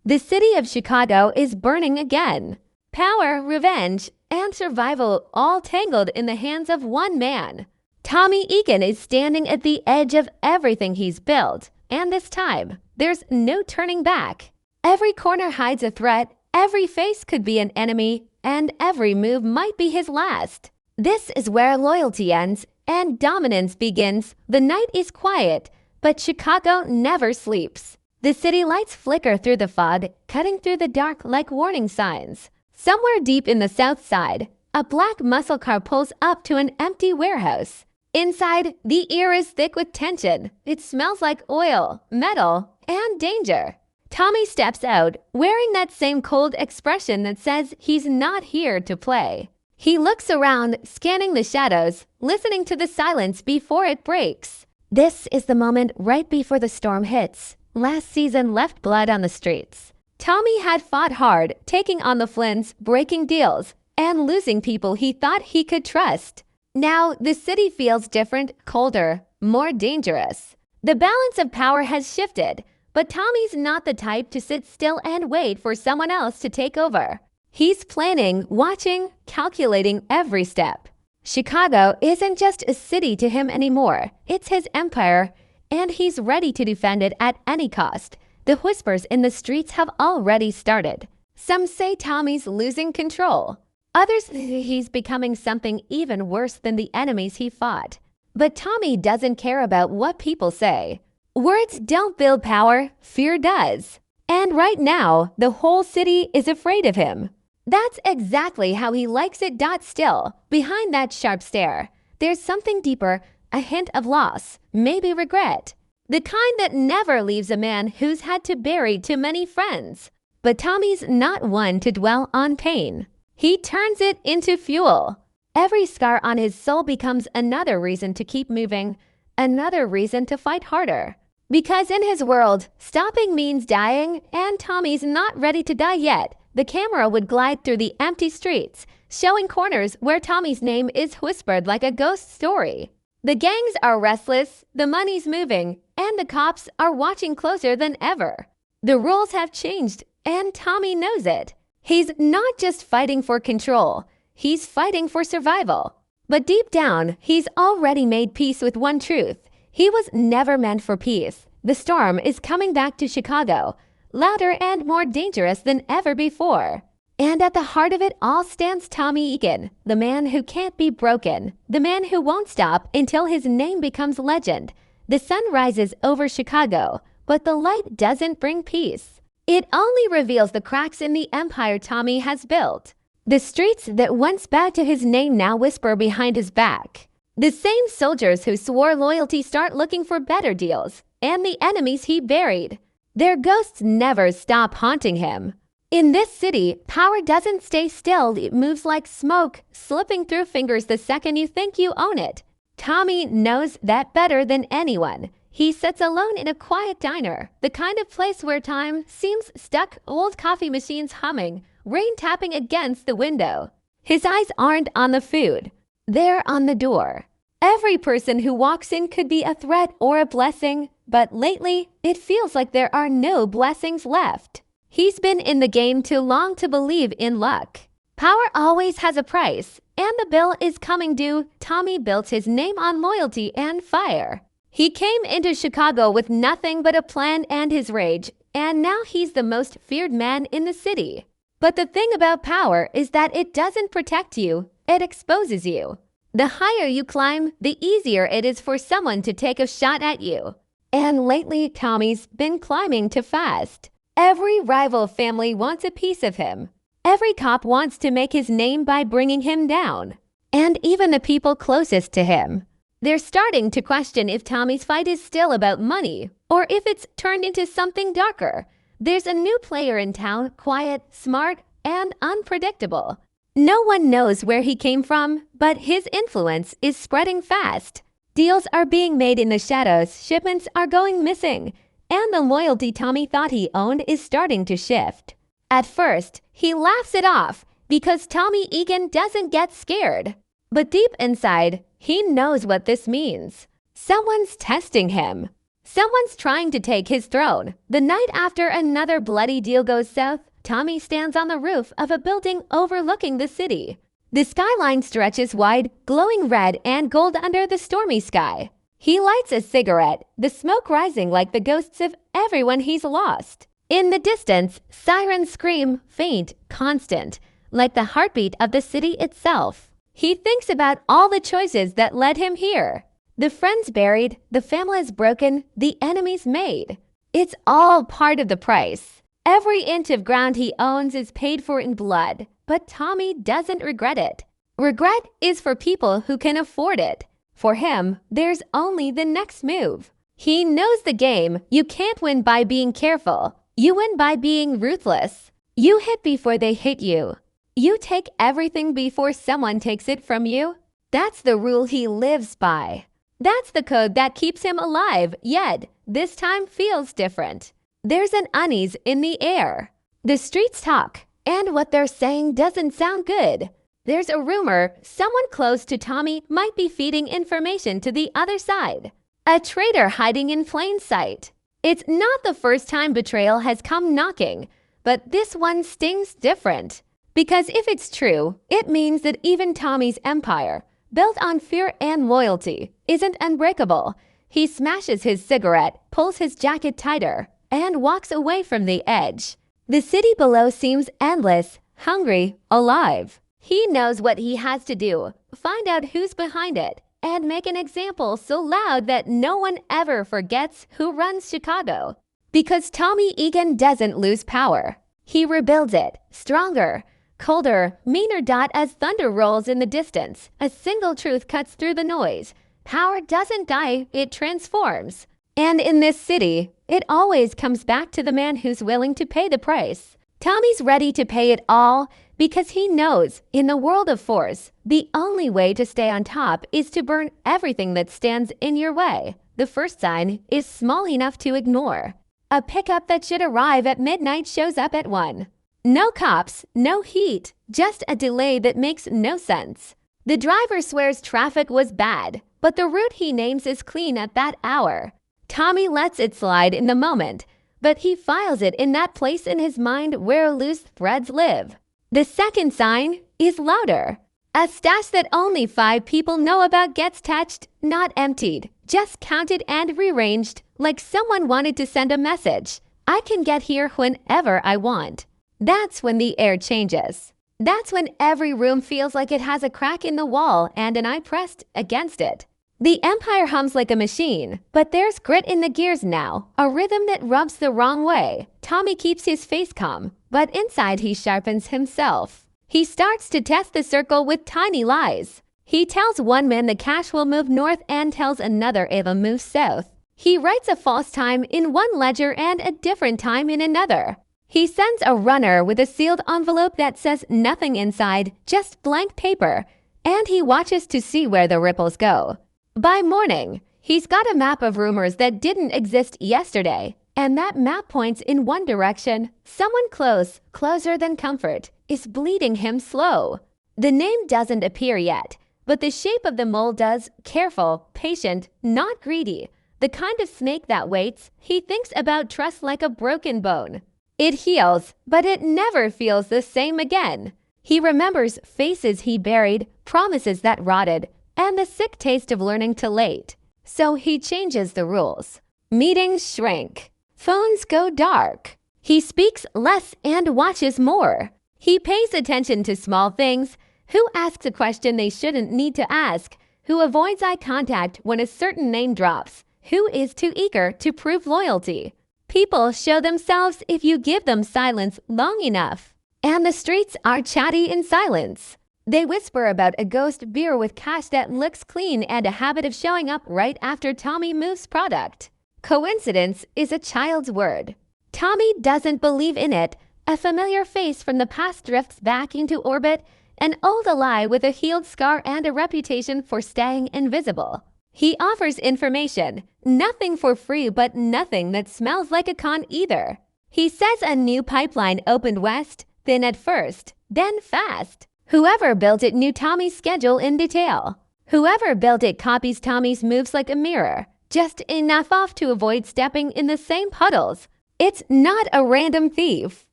The city of Chicago is burning again. Power, revenge, and survival all tangled in the hands of one man. Tommy Egan is standing at the edge of everything he's built, and this time, there's no turning back. Every corner hides a threat, every face could be an enemy, and every move might be his last. This is where loyalty ends and dominance begins. The night is quiet, but Chicago never sleeps. The city lights flicker through the fog, cutting through the dark like warning signs. Somewhere deep in the south side, a black muscle car pulls up to an empty warehouse. Inside, the air is thick with tension. It smells like oil, metal, and danger. Tommy steps out, wearing that same cold expression that says he's not here to play. He looks around, scanning the shadows, listening to the silence before it breaks. This is the moment right before the storm hits. Last season left blood on the streets. Tommy had fought hard, taking on the Flints, breaking deals, and losing people he thought he could trust. Now, the city feels different, colder, more dangerous. The balance of power has shifted, but Tommy's not the type to sit still and wait for someone else to take over. He's planning, watching, calculating every step. Chicago isn't just a city to him anymore. It's his empire, and he's ready to defend it at any cost. The whispers in the streets have already started. Some say Tommy's losing control. Others say he's becoming something even worse than the enemies he fought. But Tommy doesn't care about what people say. Words don't build power, fear does. And right now, the whole city is afraid of him. That's exactly how he likes it. Still, behind that sharp stare, there's something deeper, a hint of loss, maybe regret. The kind that never leaves a man who's had to bury too many friends. But Tommy's not one to dwell on pain. He turns it into fuel. Every scar on his soul becomes another reason to keep moving, another reason to fight harder. Because in his world, stopping means dying, and Tommy's not ready to die yet. The camera would glide through the empty streets, showing corners where Tommy's name is whispered like a ghost story. The gangs are restless, the money's moving, and the cops are watching closer than ever. The rules have changed, and Tommy knows it. He's not just fighting for control, he's fighting for survival. But deep down, he's already made peace with one truth. He was never meant for peace. The storm is coming back to Chicago, louder and more dangerous than ever before. And at the heart of it all stands Tommy Egan, the man who can't be broken, the man who won't stop until his name becomes legend. The sun rises over Chicago, but the light doesn't bring peace. It only reveals the cracks in the empire Tommy has built. The streets that once bowed to his name now whisper behind his back. The same soldiers who swore loyalty start looking for better deals, and the enemies he buried. Their ghosts never stop haunting him. In this city, power doesn't stay still. It moves like smoke, slipping through fingers the second you think you own it. Tommy knows that better than anyone. He sits alone in a quiet diner, the kind of place where time seems stuck, old coffee machines humming, rain tapping against the window. His eyes aren't on the food. They're on the door. Every person who walks in could be a threat or a blessing, but lately, it feels like there are no blessings left. He's been in the game too long to believe in luck. Power always has a price, and the bill is coming due. Tommy built his name on loyalty and fire. He came into Chicago with nothing but a plan and his rage, and now he's the most feared man in the city. But the thing about power is that it doesn't protect you, it exposes you. The higher you climb, the easier it is for someone to take a shot at you. And lately, Tommy's been climbing too fast. Every rival family wants a piece of him. Every cop wants to make his name by bringing him down. And even the people closest to him. They're starting to question if Tommy's fight is still about money, or if it's turned into something darker. There's a new player in town, quiet, smart, and unpredictable. No one knows where he came from, but his influence is spreading fast. Deals are being made in the shadows, shipments are going missing, and the loyalty Tommy thought he owned is starting to shift. At first, he laughs it off because Tommy Egan doesn't get scared. But deep inside, he knows what this means. Someone's testing him. Someone's trying to take his throne. The night after another bloody deal goes south, Tommy stands on the roof of a building overlooking the city. The skyline stretches wide, glowing red and gold under the stormy sky. He lights a cigarette, the smoke rising like the ghosts of everyone he's lost. In the distance, sirens scream, faint, constant, like the heartbeat of the city itself. He thinks about all the choices that led him here. The friends buried, the families broken, the enemies made. It's all part of the price. Every inch of ground he owns is paid for in blood, but Tommy doesn't regret it. Regret is for people who can afford it. For him, there's only the next move. He knows the game. You can't win by being careful. You win by being ruthless. You hit before they hit you. You take everything before someone takes it from you. That's the rule he lives by. That's the code that keeps him alive, yet this time feels different. There's an unease in the air. The streets talk, and what they're saying doesn't sound good. There's a rumor someone close to Tommy might be feeding information to the other side. A traitor hiding in plain sight. It's not the first time betrayal has come knocking, but this one stings different. Because if it's true, it means that even Tommy's empire, built on fear and loyalty, isn't unbreakable. He smashes his cigarette, pulls his jacket tighter, and walks away from the edge. The city below seems endless, hungry, alive. He knows what he has to do, find out who's behind it, and make an example so loud that no one ever forgets who runs Chicago. Because Tommy Egan doesn't lose power. He rebuilds it, stronger, colder, meaner. As thunder rolls in the distance, a single truth cuts through the noise. Power doesn't die, it transforms. And in this city, it always comes back to the man who's willing to pay the price. Tommy's ready to pay it all because he knows, in the world of force, the only way to stay on top is to burn everything that stands in your way. The first sign is small enough to ignore. A pickup that should arrive at midnight shows up at 1. No cops, no heat, just a delay that makes no sense. The driver swears traffic was bad, but the route he names is clean at that hour. Tommy lets it slide in the moment, but he files it in that place in his mind where loose threads live. The second sign is louder. A stash that only 5 people know about gets touched, not emptied, just counted and rearranged like someone wanted to send a message. I can get here whenever I want. That's when the air changes. That's when every room feels like it has a crack in the wall and an eye pressed against it. The empire hums like a machine, but there's grit in the gears now, a rhythm that rubs the wrong way. Tommy keeps his face calm, but inside he sharpens himself. He starts to test the circle with tiny lies. He tells one man the cash will move north and tells another it'll move south. He writes a false time in one ledger and a different time in another. He sends a runner with a sealed envelope that says nothing inside, just blank paper, and he watches to see where the ripples go. By morning, he's got a map of rumors that didn't exist yesterday, and that map points in one direction. Someone close, closer than comfort, is bleeding him slow. The name doesn't appear yet, but the shape of the mole does. Careful, patient, not greedy. The kind of snake that waits. He thinks about trust like a broken bone. It heals, but it never feels the same again. He remembers faces he buried, promises that rotted, and the sick taste of learning to late. So he changes the rules. Meetings shrink. Phones go dark. He speaks less and watches more. He pays attention to small things. Who asks a question they shouldn't need to ask? Who avoids eye contact when a certain name drops? Who is too eager to prove loyalty? People show themselves if you give them silence long enough. And the streets are chatty in silence. They whisper about a ghost beer with cash that looks clean and a habit of showing up right after Tommy moves product. Coincidence is a child's word. Tommy doesn't believe in it. A familiar face from the past drifts back into orbit, an old ally with a healed scar and a reputation for staying invisible. He offers information, nothing for free but nothing that smells like a con either. He says a new pipeline opened west, thin at first, then fast. Whoever built it knew Tommy's schedule in detail. Whoever built it copies Tommy's moves like a mirror. just enough off to avoid stepping in the same puddles. It's not a random thief.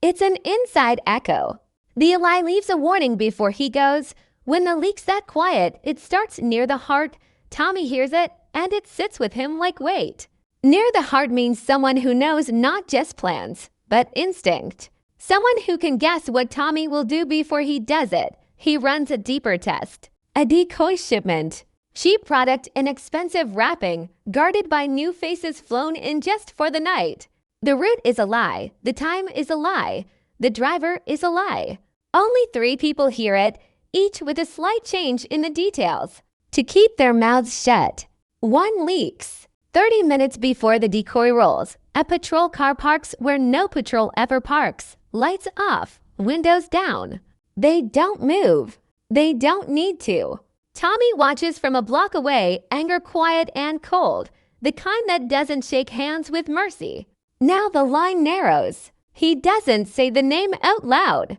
It's an inside echo. The ally leaves a warning before he goes. When the leak's that quiet, it starts near the heart. Tommy hears it, and it sits with him like weight. Near the heart means someone who knows not just plans, but instinct. Someone who can guess what Tommy will do before he does it. He runs a deeper test. A decoy shipment. Cheap product in expensive wrapping, guarded by new faces flown in just for the night. The route is a lie. The time is a lie. The driver is a lie. Only 3 people hear it, each with a slight change in the details. To keep their mouths shut. 1 leaks. 30 minutes before the decoy rolls, a patrol car parks where no patrol ever parks. Lights off, windows down. They don't move. They don't need to. Tommy watches from a block away, anger quiet and cold, the kind that doesn't shake hands with mercy. Now the line narrows. He doesn't say the name out loud.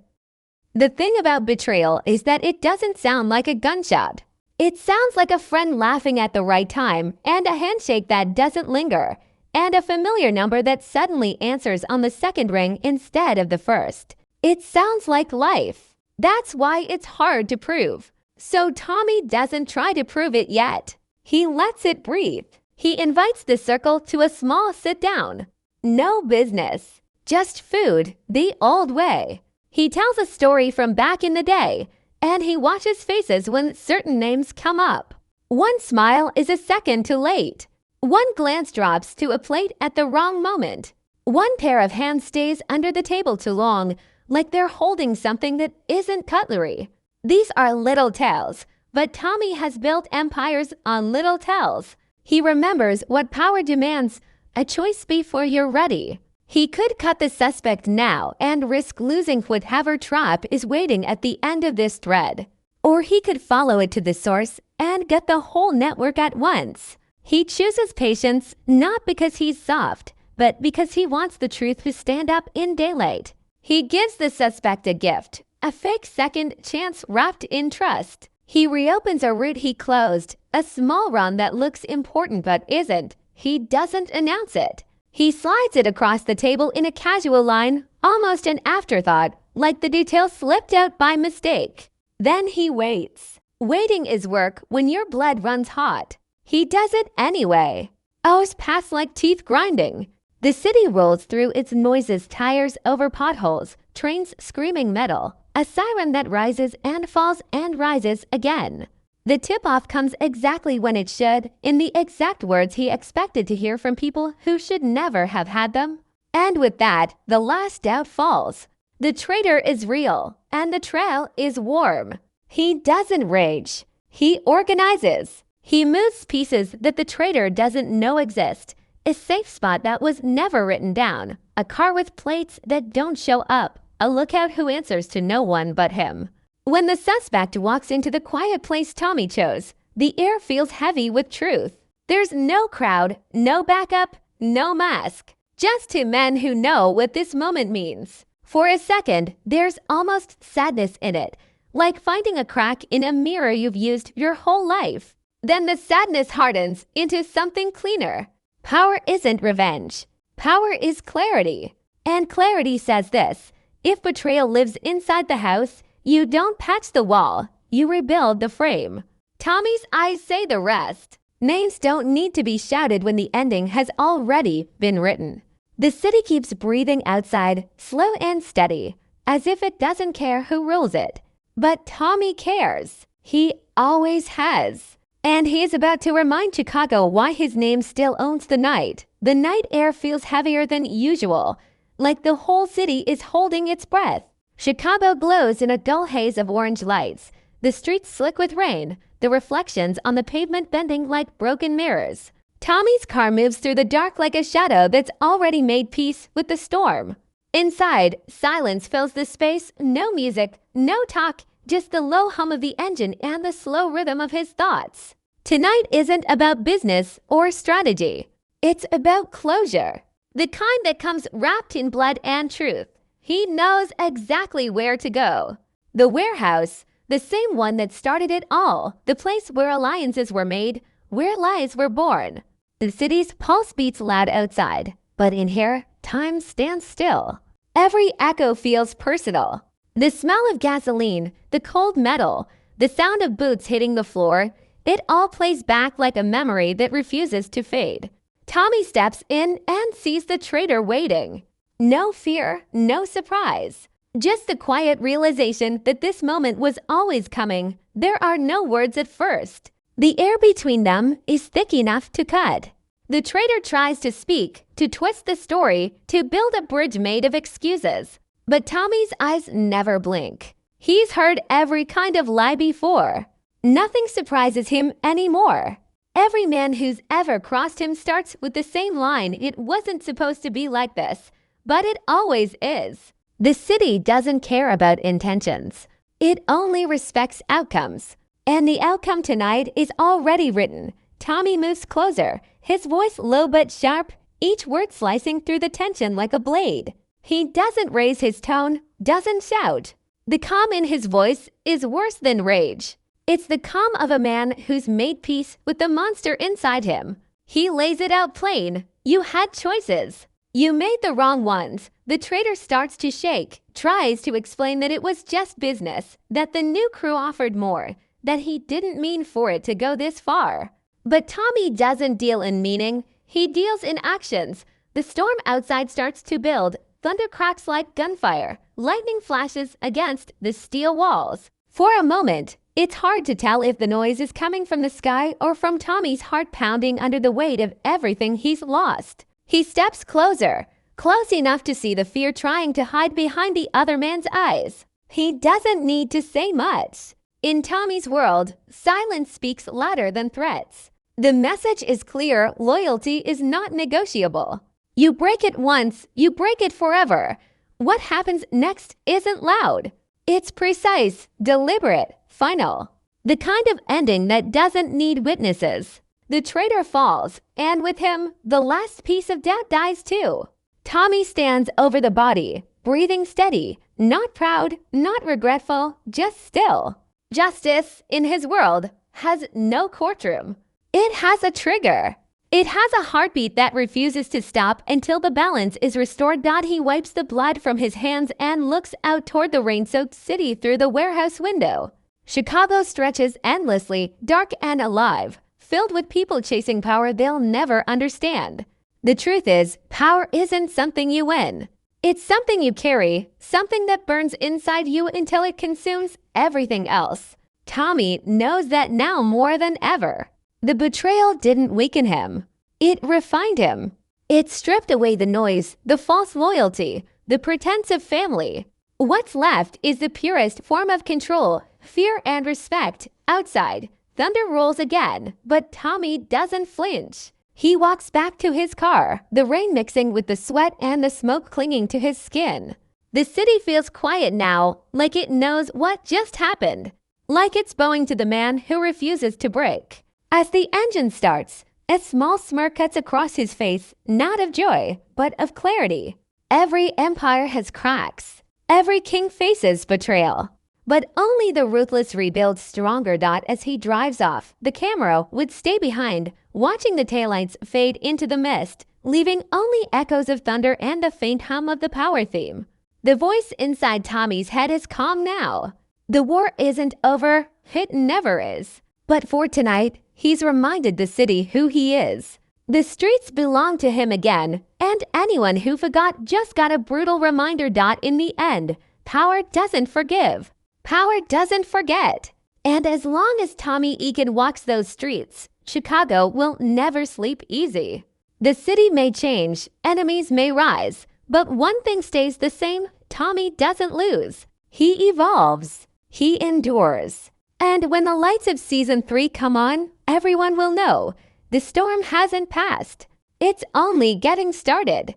The thing about betrayal is that it doesn't sound like a gunshot. It sounds like a friend laughing at the right time, and a handshake that doesn't linger, and a familiar number that suddenly answers on the second ring instead of the first. It sounds like life. That's why it's hard to prove. So Tommy doesn't try to prove it yet. He lets it breathe. He invites the circle to a small sit-down. No business. Just food, the old way. He tells a story from back in the day, and he watches faces when certain names come up. 1 smile is a second too late. 1 glance drops to a plate at the wrong moment. 1 pair of hands stays under the table too long, like they're holding something that isn't cutlery. These are little tells, but Tommy has built empires on little tells. He remembers what power demands, a choice before you're ready. He could cut the suspect now and risk losing whatever trap is waiting at the end of this thread. Or he could follow it to the source and get the whole network at once. He chooses patience not because he's soft, but because he wants the truth to stand up in daylight. He gives the suspect a gift, a fake second chance wrapped in trust. He reopens a route he closed, a small run that looks important but isn't. He doesn't announce it. He slides it across the table in a casual line, almost an afterthought, like the detail slipped out by mistake. Then he waits. Waiting is work when your blood runs hot. He does it anyway. Hours pass like teeth grinding. The city rolls through its noises, tires over potholes, trains screaming metal, a siren that rises and falls and rises again. The tip-off comes exactly when it should, in the exact words he expected to hear from people who should never have had them. And with that, the last doubt falls. The traitor is real, and the trail is warm. He doesn't rage. He organizes. He moves pieces that the traitor doesn't know exist. A safe spot that was never written down. A car with plates that don't show up. A lookout who answers to no one but him. When the suspect walks into the quiet place Tommy chose, the air feels heavy with truth. There's no crowd, no backup, no mask. Just 2 men who know what this moment means. For a second, there's almost sadness in it, like finding a crack in a mirror you've used your whole life. Then the sadness hardens into something cleaner. Power isn't revenge. Power is clarity. And clarity says this: if betrayal lives inside the house, you don't patch the wall, you rebuild the frame. Tommy's eyes say the rest. Names don't need to be shouted when the ending has already been written. The city keeps breathing outside, slow and steady, as if it doesn't care who rules it. But Tommy cares. He always has. And he is about to remind Chicago why his name still owns the night. The night air feels heavier than usual, like the whole city is holding its breath. Chicago glows in a dull haze of orange lights, the streets slick with rain, the reflections on the pavement bending like broken mirrors. Tommy's car moves through the dark like a shadow that's already made peace with the storm. Inside, silence fills the space, no music, no talk, just the low hum of the engine and the slow rhythm of his thoughts. Tonight isn't about business or strategy. It's about closure, the kind that comes wrapped in blood and truth. He knows exactly where to go. The warehouse, the same one that started it all, the place where alliances were made, where lies were born. The city's pulse beats loud outside, but in here, time stands still. Every echo feels personal. The smell of gasoline, the cold metal, the sound of boots hitting the floor, it all plays back like a memory that refuses to fade. Tommy steps in and sees the traitor waiting. No fear, no surprise. Just the quiet realization that this moment was always coming. There are no words at first. The air between them is thick enough to cut. The traitor tries to speak, to twist the story, to build a bridge made of excuses. But Tommy's eyes never blink. He's heard every kind of lie before. Nothing surprises him anymore. Every man who's ever crossed him starts with the same line. It wasn't supposed to be like this, but it always is. The city doesn't care about intentions. It only respects outcomes. And the outcome tonight is already written. Tommy moves closer, his voice low but sharp, each word slicing through the tension like a blade. He doesn't raise his tone, doesn't shout. The calm in his voice is worse than rage. It's the calm of a man who's made peace with the monster inside him. He lays it out plain. You had choices. You made the wrong ones. The traitor starts to shake, tries to explain that it was just business, that the new crew offered more, that he didn't mean for it to go this far. But Tommy doesn't deal in meaning, he deals in actions. The storm outside starts to build, thunder cracks like gunfire, lightning flashes against the steel walls. For a moment, it's hard to tell if the noise is coming from the sky or from Tommy's heart pounding under the weight of everything he's lost. He steps closer, close enough to see the fear trying to hide behind the other man's eyes. He doesn't need to say much. In Tommy's world, silence speaks louder than threats. The message is clear, loyalty is not negotiable. You break it once, you break it forever. What happens next isn't loud. It's precise, deliberate, final. The kind of ending that doesn't need witnesses. The traitor falls, and with him, the last piece of doubt dies too. Tommy stands over the body, breathing steady, not proud, not regretful, just still. Justice, in his world, has no courtroom. It has a trigger. It has a heartbeat that refuses to stop until the balance is restored. He wipes the blood from his hands and looks out toward the rain-soaked city through the warehouse window. Chicago stretches endlessly, dark and alive, filled with people chasing power they'll never understand. The truth is, power isn't something you win. It's something you carry, something that burns inside you until it consumes everything else. Tommy knows that now more than ever. The betrayal didn't weaken him. It refined him. It stripped away the noise, the false loyalty, the pretense of family. What's left is the purest form of control, fear and respect. Outside, thunder rolls again, but Tommy doesn't flinch. He walks back to his car, the rain mixing with the sweat and the smoke clinging to his skin. The city feels quiet now, like it knows what just happened, like it's bowing to the man who refuses to break. As the engine starts, a small smirk cuts across his face, not of joy, but of clarity. Every empire has cracks. Every king faces betrayal. But only the ruthless rebuild stronger. As he drives off, the camera would stay behind, watching the taillights fade into the mist, leaving only echoes of thunder and the faint hum of the power theme. The voice inside Tommy's head is calm now. The war isn't over. It never is. But for tonight, he's reminded the city who he is. The streets belong to him again, and anyone who forgot just got a brutal reminder. In the end, power doesn't forgive. Power doesn't forget. And as long as Tommy Egan walks those streets, Chicago will never sleep easy. The city may change, enemies may rise, but one thing stays the same: Tommy doesn't lose. He evolves. He endures. And when the lights of Season 3 come on, everyone will know the storm hasn't passed. It's only getting started.